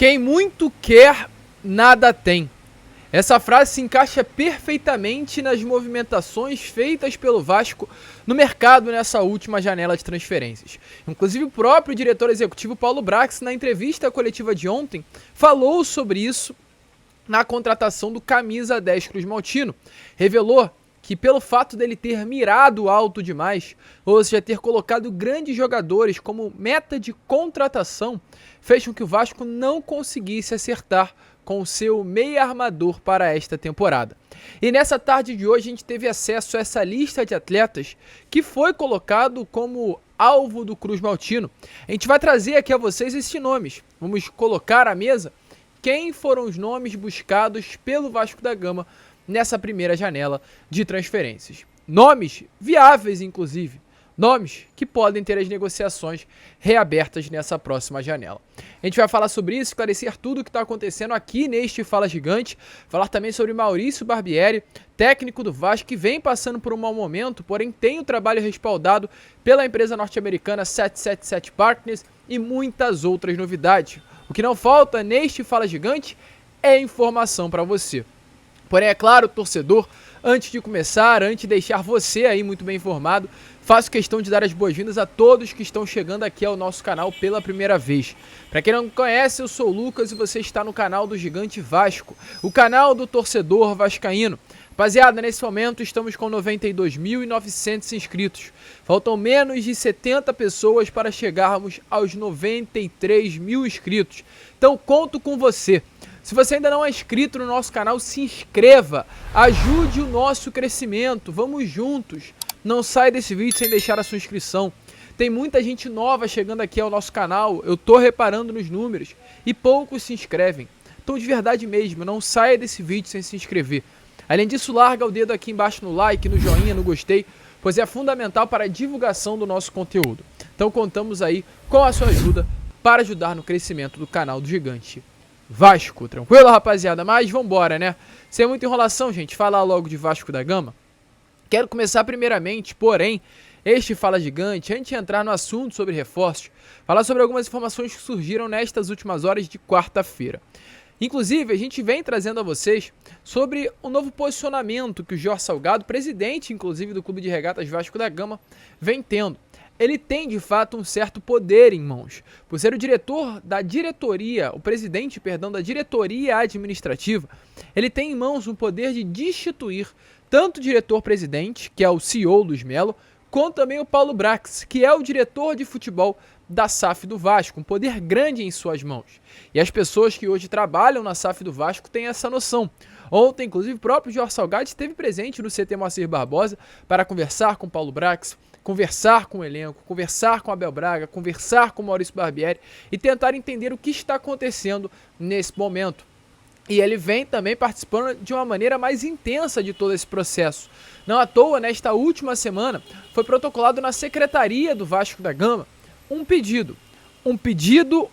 Quem muito quer, nada tem. Essa frase se encaixa perfeitamente nas movimentações feitas pelo Vasco no mercado nessa última janela de transferências. Inclusive o próprio diretor executivo Paulo Brax, na entrevista coletiva de ontem, falou sobre isso na contratação do camisa 10 Cruz Maltino. Revelou que pelo fato dele ter mirado alto demais, ou seja, ter colocado grandes jogadores como meta de contratação, fez com que o Vasco não conseguisse acertar com o seu meia armador para esta temporada. E nessa tarde de hoje a gente teve acesso a essa lista de atletas que foi colocado como alvo do Cruz Maltino. A gente vai trazer aqui a vocês esses nomes. Vamos colocar à mesa quem foram os nomes buscados pelo Vasco da Gama nessa primeira janela de transferências. Nomes viáveis, inclusive. Nomes que podem ter as negociações reabertas nessa próxima janela. A gente vai falar sobre isso, esclarecer tudo o que está acontecendo aqui neste Fala Gigante. Falar também sobre Maurício Barbieri, técnico do Vasco, que vem passando por um mau momento, porém tem o trabalho respaldado pela empresa norte-americana 777 Partners e muitas outras novidades. O que não falta neste Fala Gigante é informação para você. Porém, é claro, torcedor, antes de começar, antes de deixar você aí muito bem informado, faço questão de dar as boas-vindas a todos que estão chegando aqui ao nosso canal pela primeira vez. Para quem não me conhece, eu sou o Lucas e você está no canal do Gigante Vasco, o canal do torcedor vascaíno. Rapaziada, nesse momento estamos com 92.900 inscritos. Faltam menos de 70 pessoas para chegarmos aos 93 mil inscritos. Então conto com você. Se você ainda não é inscrito no nosso canal, se inscreva, ajude o nosso crescimento, vamos juntos. Não saia desse vídeo sem deixar a sua inscrição. Tem muita gente nova chegando aqui ao nosso canal, eu tô reparando nos números, e poucos se inscrevem. Então de verdade mesmo, não saia desse vídeo sem se inscrever. Além disso, larga o dedo aqui embaixo no like, no joinha, no gostei, pois é fundamental para a divulgação do nosso conteúdo. Então contamos aí com a sua ajuda para ajudar no crescimento do canal do Gigante Vasco. Tranquilo, rapaziada? Mas vambora, né? Sem muita enrolação, gente, falar logo de Vasco da Gama. Quero começar primeiramente, porém, este Fala Gigante, antes de entrar no assunto sobre reforços, falar sobre algumas informações que surgiram nestas últimas horas de quarta-feira. Inclusive, a gente vem trazendo a vocês sobre o novo posicionamento que o Jorge Salgado, presidente, inclusive, do Clube de Regatas Vasco da Gama, vem tendo. Ele tem, de fato, um certo poder em mãos. Por ser o diretor da diretoria, o presidente, perdão, da diretoria administrativa, ele tem em mãos um poder de destituir tanto o diretor-presidente, que é o CEO Luiz Melo, quanto também o Paulo Brax, que é o diretor de futebol da SAF do Vasco, um poder grande em suas mãos. E as pessoas que hoje trabalham na SAF do Vasco têm essa noção. Ontem, inclusive, o próprio Jorge Salgado esteve presente no CT Moacir Barbosa para conversar com o Paulo Brax, conversar com o elenco, conversar com o Abel Braga, conversar com o Maurício Barbieri e tentar entender o que está acontecendo nesse momento. E ele vem também participando de uma maneira mais intensa de todo esse processo. Não à toa, nesta última semana, foi protocolado na Secretaria do Vasco da Gama um pedido,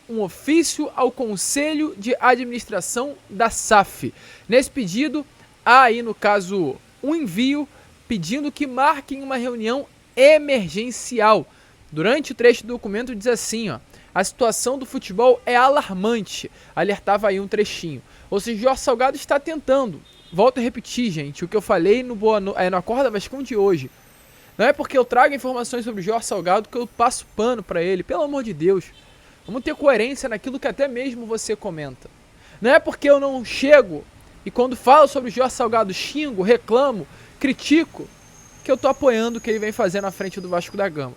um ofício ao Conselho de Administração da SAF. Nesse pedido, há aí, no caso, um envio pedindo que marquem uma reunião emergencial. Durante o trecho do documento diz assim, ó: a situação do futebol é alarmante, alertava aí um trechinho. Ou seja, o Jorge Salgado está tentando, volto a repetir, gente, o que eu falei no Acorda Vascão de hoje. Não é porque eu trago informações sobre o Jorge Salgado que eu passo pano para ele, pelo amor de Deus. Vamos ter coerência naquilo que até mesmo você comenta. Não é porque eu não chego e quando falo sobre o Jorge Salgado xingo, reclamo, critico, que eu tô apoiando o que ele vem fazendo à frente do Vasco da Gama.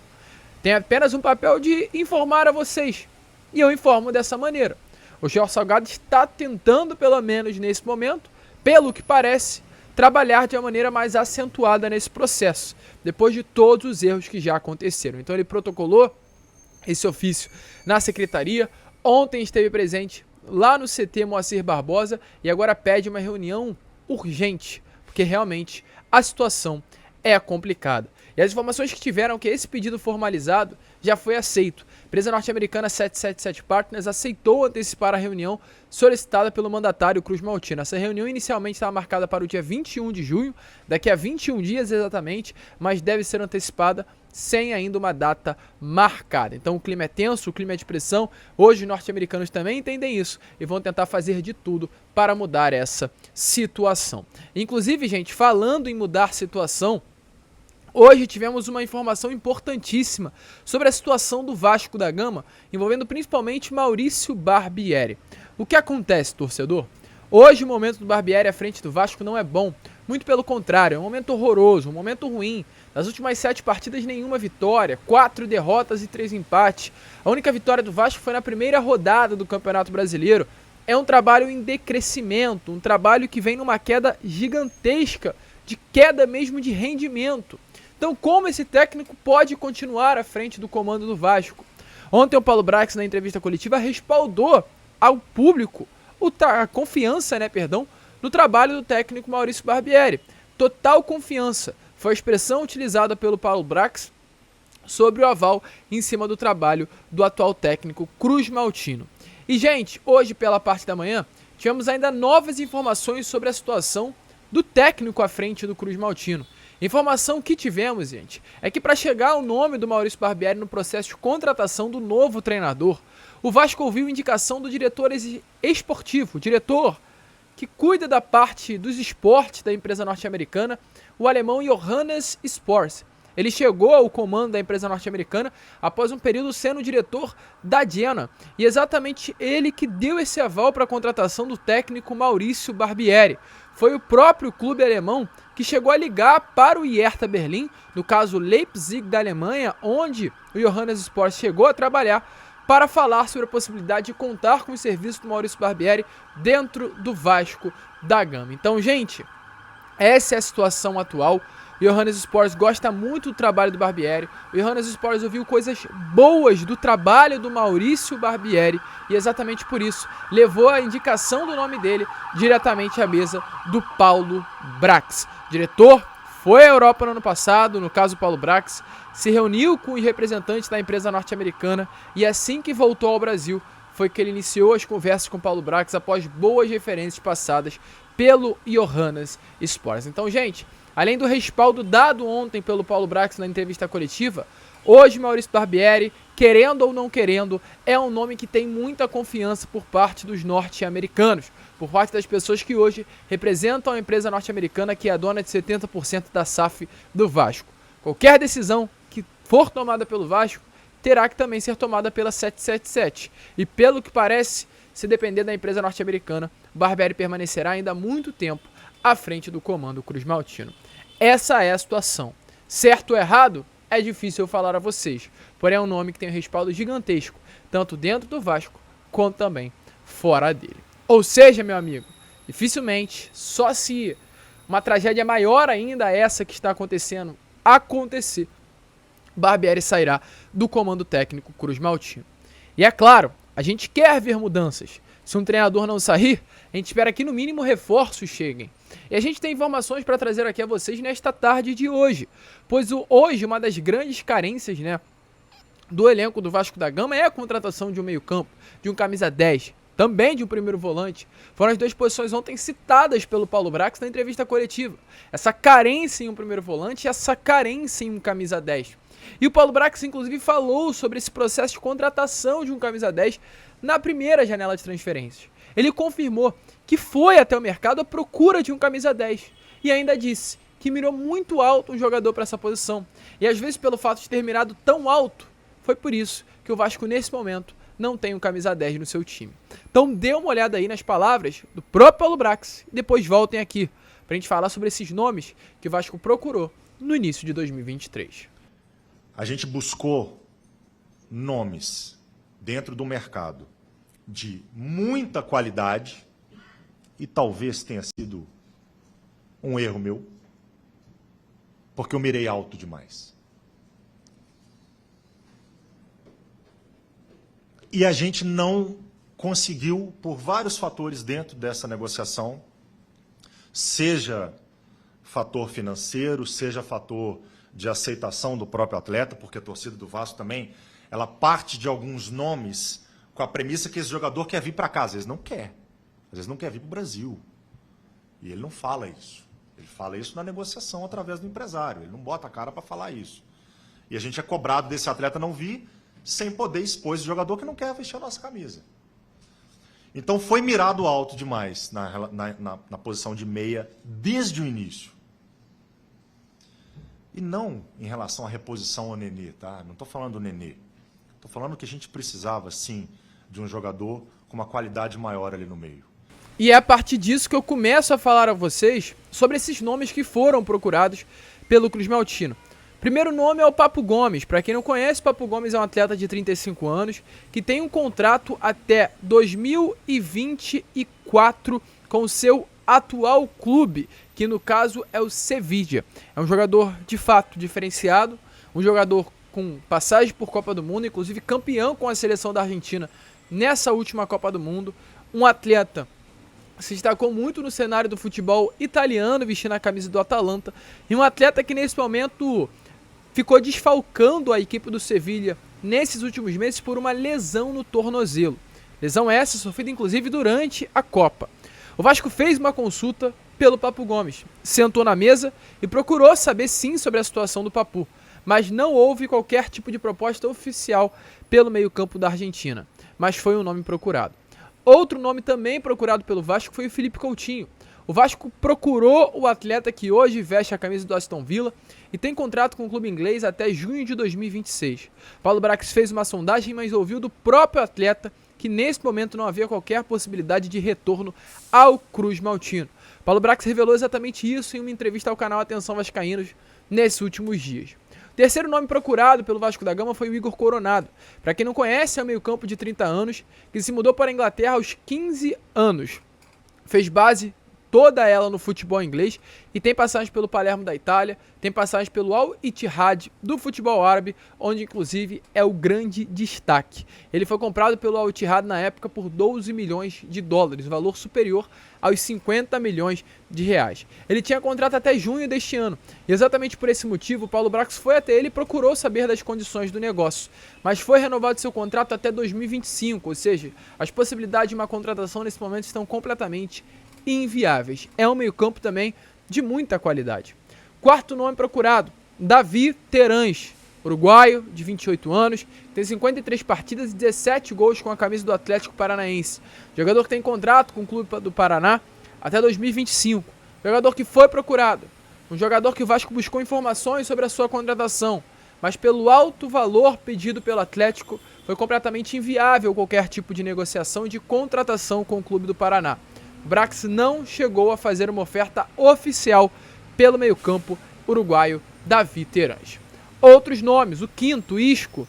Tem apenas um papel de informar a vocês. E eu informo dessa maneira. O Jorge Salgado está tentando, pelo menos nesse momento, pelo que parece, trabalhar de uma maneira mais acentuada nesse processo, depois de todos os erros que já aconteceram. Então ele protocolou esse ofício na secretaria, ontem esteve presente lá no CT Moacir Barbosa e agora pede uma reunião urgente, porque realmente a situação é complicada. E as informações que tiveram que esse pedido formalizado já foi aceito. A empresa norte-americana 777 Partners aceitou antecipar a reunião solicitada pelo mandatário Cruz Maltino. Essa reunião inicialmente estava marcada para o dia 21 de junho, daqui a 21 dias exatamente, mas deve ser antecipada sem ainda uma data marcada. Então o clima é tenso, o clima é de pressão. Hoje os norte-americanos também entendem isso e vão tentar fazer de tudo para mudar essa situação. Inclusive, gente, falando em mudar situação, hoje tivemos uma informação importantíssima sobre a situação do Vasco da Gama, envolvendo principalmente Maurício Barbieri. O que acontece, torcedor? Hoje o momento do Barbieri à frente do Vasco não é bom. Muito pelo contrário, é um momento horroroso, um momento ruim. Nas últimas 7 partidas, nenhuma vitória, 4 derrotas e 3 empates. A única vitória do Vasco foi na primeira rodada do Campeonato Brasileiro. É um trabalho em decrescimento, um trabalho que vem numa queda gigantesca, de queda mesmo de rendimento. Então, como esse técnico pode continuar à frente do comando do Vasco? Ontem o Paulo Brax, na entrevista coletiva, respaldou ao público a confiança, no trabalho do técnico Maurício Barbieri. Total confiança. Foi a expressão utilizada pelo Paulo Brax sobre o aval em cima do trabalho do atual técnico Cruz Maltino. E, gente, hoje pela parte da manhã, tivemos ainda novas informações sobre a situação do técnico à frente do Cruz Maltino. Informação que tivemos, gente, é que para chegar ao nome do Maurício Barbieri no processo de contratação do novo treinador, o Vasco ouviu indicação do diretor esportivo, diretor que cuida da parte dos esportes da empresa norte-americana, o alemão Johannes Sports. Ele chegou ao comando da empresa norte-americana após um período sendo diretor da Jena, e exatamente ele que deu esse aval para a contratação do técnico Maurício Barbieri. Foi o próprio clube alemão que chegou a ligar para o Hertha Berlim, no caso Leipzig da Alemanha, onde o Johannes Sports chegou a trabalhar, para falar sobre a possibilidade de contar com o serviço do Maurício Barbieri dentro do Vasco da Gama. Então, gente, essa é a situação atual. O Johannes Sports gosta muito do trabalho do Barbieri. O Johannes Sports ouviu coisas boas do trabalho do Maurício Barbieri e exatamente por isso levou a indicação do nome dele diretamente à mesa do Paulo Brax. Diretor foi à Europa no ano passado, no caso Paulo Brax, se reuniu com os representantes da empresa norte-americana e assim que voltou ao Brasil foi que ele iniciou as conversas com Paulo Brax após boas referências passadas pelo Johannes Sports. Então, gente, além do respaldo dado ontem pelo Paulo Brax na entrevista coletiva, hoje Maurício Barbieri, querendo ou não querendo, é um nome que tem muita confiança por parte dos norte-americanos, por parte das pessoas que hoje representam a empresa norte-americana que é a dona de 70% da SAF do Vasco. Qualquer decisão que for tomada pelo Vasco terá que também ser tomada pela 777. E pelo que parece, se depender da empresa norte-americana, Barbieri permanecerá ainda há muito tempo à frente do comando Cruz Maltino. Essa é a situação. Certo ou errado? É difícil eu falar a vocês, porém é um nome que tem um respaldo gigantesco, tanto dentro do Vasco, quanto também fora dele. Ou seja, meu amigo, dificilmente, só se uma tragédia maior ainda essa que está acontecendo acontecer, Barbieri sairá do comando técnico Cruz Maltino. E é claro, a gente quer ver mudanças. Se um treinador não sair, a gente espera que no mínimo reforços cheguem. E a gente tem informações para trazer aqui a vocês nesta tarde de hoje. Pois hoje uma das grandes carências, do elenco do Vasco da Gama é a contratação de um meio-campo, de um camisa 10, também de um primeiro volante. Foram as duas posições ontem citadas pelo Paulo Brax na entrevista coletiva. Essa carência em um primeiro volante e essa carência em um camisa 10. E o Paulo Brax, inclusive, falou sobre esse processo de contratação de um camisa 10 na primeira janela de transferências. Ele confirmou que foi até o mercado à procura de um camisa 10 e ainda disse que mirou muito alto um jogador para essa posição. E às vezes, pelo fato de ter mirado tão alto, foi por isso que o Vasco, nesse momento, não tem um camisa 10 no seu time. Então dê uma olhada aí nas palavras do próprio Paulo Brax e depois voltem aqui para a gente falar sobre esses nomes que o Vasco procurou no início de 2023. A gente buscou nomes dentro do mercado de muita qualidade e talvez tenha sido um erro meu, porque eu mirei alto demais. E a gente não conseguiu, por vários fatores dentro dessa negociação, seja fator financeiro, seja fator de aceitação do próprio atleta, porque a torcida do Vasco também, ela parte de alguns nomes com a premissa que esse jogador quer vir para cá. Às vezes não quer. Às vezes não quer vir para o Brasil. E ele não fala isso. Ele fala isso na negociação através do empresário. Ele não bota a cara para falar isso. E a gente é cobrado desse atleta não vir sem poder expor esse jogador que não quer vestir a nossa camisa. Então foi mirado alto demais na posição de meia desde o início. E não em relação à reposição ao Nenê, tá? Não estou falando do Nenê. Estou falando que a gente precisava, sim, de um jogador com uma qualidade maior ali no meio. E é a partir disso que eu começo a falar a vocês sobre esses nomes que foram procurados pelo Cruz Maltino. Primeiro nome é o Papo Gomes. Para quem não conhece, o Papo Gomes é um atleta de 35 anos que tem um contrato até 2024 com o seu atual clube, que no caso é o Sevilla. É um jogador de fato diferenciado, um jogador com passagem por Copa do Mundo, inclusive campeão com a seleção da Argentina nessa última Copa do Mundo. Um atleta que se destacou muito no cenário do futebol italiano, vestindo a camisa do Atalanta, e um atleta que nesse momento ficou desfalcando a equipe do Sevilla nesses últimos meses por uma lesão no tornozelo. Lesão essa sofrida inclusive durante a Copa. O Vasco fez uma consulta pelo Papo Gomes, sentou na mesa e procurou saber sim sobre a situação do Papu, mas não houve qualquer tipo de proposta oficial pelo meio-campo da Argentina, mas foi um nome procurado. Outro nome também procurado pelo Vasco foi o Felipe Coutinho. O Vasco procurou o atleta que hoje veste a camisa do Aston Villa e tem contrato com o clube inglês até junho de 2026. Paulo Brax fez uma sondagem, mas ouviu do próprio atleta que nesse momento não havia qualquer possibilidade de retorno ao Cruz Maltino. Paulo Brax revelou exatamente isso em uma entrevista ao canal Atenção Vascaínos nesses últimos dias. O terceiro nome procurado pelo Vasco da Gama foi o Igor Coronado. Para quem não conhece, é um meio-campo de 30 anos que se mudou para a Inglaterra aos 15 anos. Fez base toda ela no futebol inglês e tem passagem pelo Palermo da Itália, tem passagem pelo Al Ittihad do futebol árabe, onde inclusive é o grande destaque. Ele foi comprado pelo Al Ittihad na época por 12 milhões de dólares, valor superior aos 50 milhões de reais. Ele tinha contrato até junho deste ano e exatamente por esse motivo o Paulo Brax foi até ele e procurou saber das condições do negócio, mas foi renovado seu contrato até 2025, ou seja, as possibilidades de uma contratação nesse momento estão completamente inviáveis. É um meio-campo também de muita qualidade. Quarto nome procurado, Davi Terãs, uruguaio de 28 anos, tem 53 partidas e 17 gols com a camisa do Atlético Paranaense. Jogador que tem contrato com o clube do Paraná até 2025. Jogador que foi procurado. Um jogador que o Vasco buscou informações sobre a sua contratação, mas pelo alto valor pedido pelo Atlético, foi completamente inviável qualquer tipo de negociação e de contratação com o clube do Paraná. O Brax não chegou a fazer uma oferta oficial pelo meio-campo uruguaio Davi Terãs. Outros nomes, o quinto, Isco,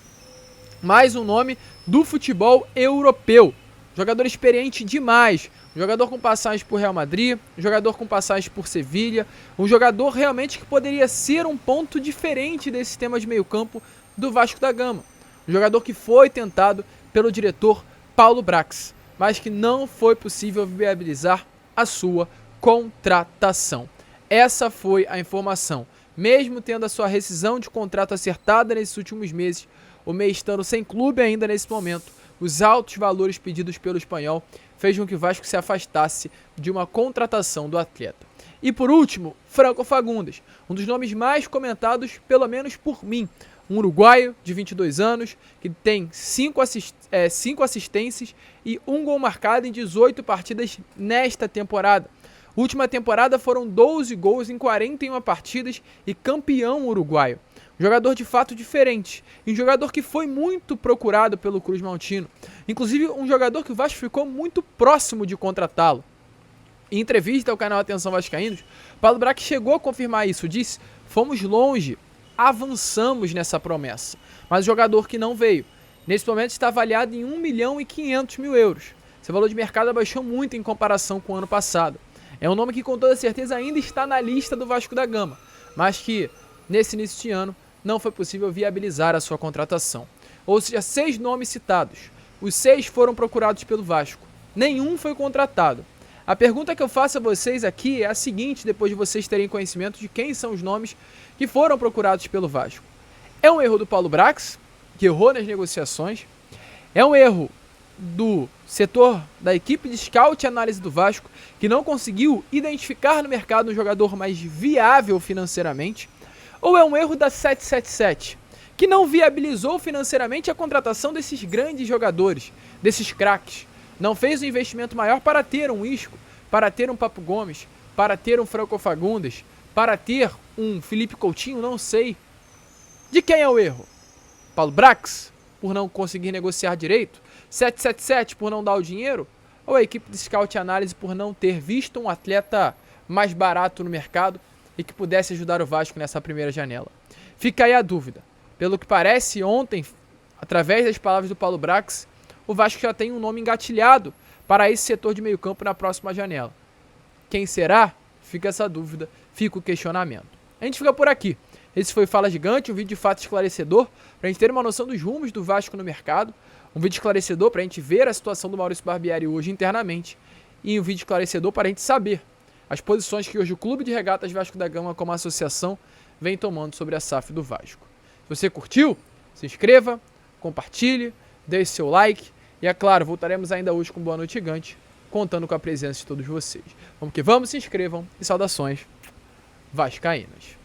mais um nome do futebol europeu. Jogador experiente demais, um jogador com passagem por Real Madrid, um jogador com passagem por Sevilha, um jogador realmente que poderia ser um ponto diferente desse sistema de meio-campo do Vasco da Gama. Um jogador que foi tentado pelo diretor Paulo Brax, mas que não foi possível viabilizar a sua contratação. Essa foi a informação. Mesmo tendo a sua rescisão de contrato acertada nesses últimos meses, o meia estando sem clube ainda nesse momento, os altos valores pedidos pelo espanhol fez com que o Vasco se afastasse de uma contratação do atleta. E por último, Franco Fagundes, um dos nomes mais comentados, pelo menos por mim. Um uruguaio de 22 anos, que tem 5 assistências e 1 gol marcado em 18 partidas nesta temporada. Última temporada foram 12 gols em 41 partidas e campeão uruguaio. Um jogador de fato diferente, e um jogador que foi muito procurado pelo Cruz Maltino. Inclusive um jogador que o Vasco ficou muito próximo de contratá-lo. Em entrevista ao canal Atenção Vascaínos, Paulo Brax chegou a confirmar isso, disse: fomos longe, avançamos nessa promessa, mas o jogador que não veio, nesse momento está avaliado em 1.500.000 euros. Seu valor de mercado abaixou muito em comparação com o ano passado. É um nome que com toda certeza ainda está na lista do Vasco da Gama, mas que nesse início de ano não foi possível viabilizar a sua contratação. Ou seja, 6 nomes citados, os 6 foram procurados pelo Vasco, nenhum foi contratado. A pergunta que eu faço a vocês aqui é a seguinte, depois de vocês terem conhecimento de quem são os nomes que foram procurados pelo Vasco. É um erro do Paulo Brax, que errou nas negociações? É um erro do setor da equipe de scout e análise do Vasco, que não conseguiu identificar no mercado um jogador mais viável financeiramente? Ou é um erro da 777, que não viabilizou financeiramente a contratação desses grandes jogadores, desses craques. Não fez um investimento maior para ter um Isco, para ter um Papo Gomes, para ter um Franco Fagundes, para ter um Felipe Coutinho, não sei. De quem é o erro? Paulo Brax, por não conseguir negociar direito? 777 por não dar o dinheiro? Ou a equipe de Scout e Análise por não ter visto um atleta mais barato no mercado e que pudesse ajudar o Vasco nessa primeira janela? Fica aí a dúvida. Pelo que parece, ontem, através das palavras do Paulo Brax, o Vasco já tem um nome engatilhado para esse setor de meio campo na próxima janela. Quem será? Fica essa dúvida, fica o questionamento. A gente fica por aqui. Esse foi o Fala Gigante, um vídeo de fato esclarecedor, para a gente ter uma noção dos rumos do Vasco no mercado, um vídeo esclarecedor para a gente ver a situação do Maurício Barbieri hoje internamente, e um vídeo esclarecedor para a gente saber as posições que hoje o Clube de Regatas Vasco da Gama, como associação, vem tomando sobre a SAF do Vasco. Se você curtiu, se inscreva, compartilhe, deixe seu like, e é claro, voltaremos ainda hoje com Boa Noite Gigante, contando com a presença de todos vocês. Vamos que vamos, se inscrevam e saudações vascaínas.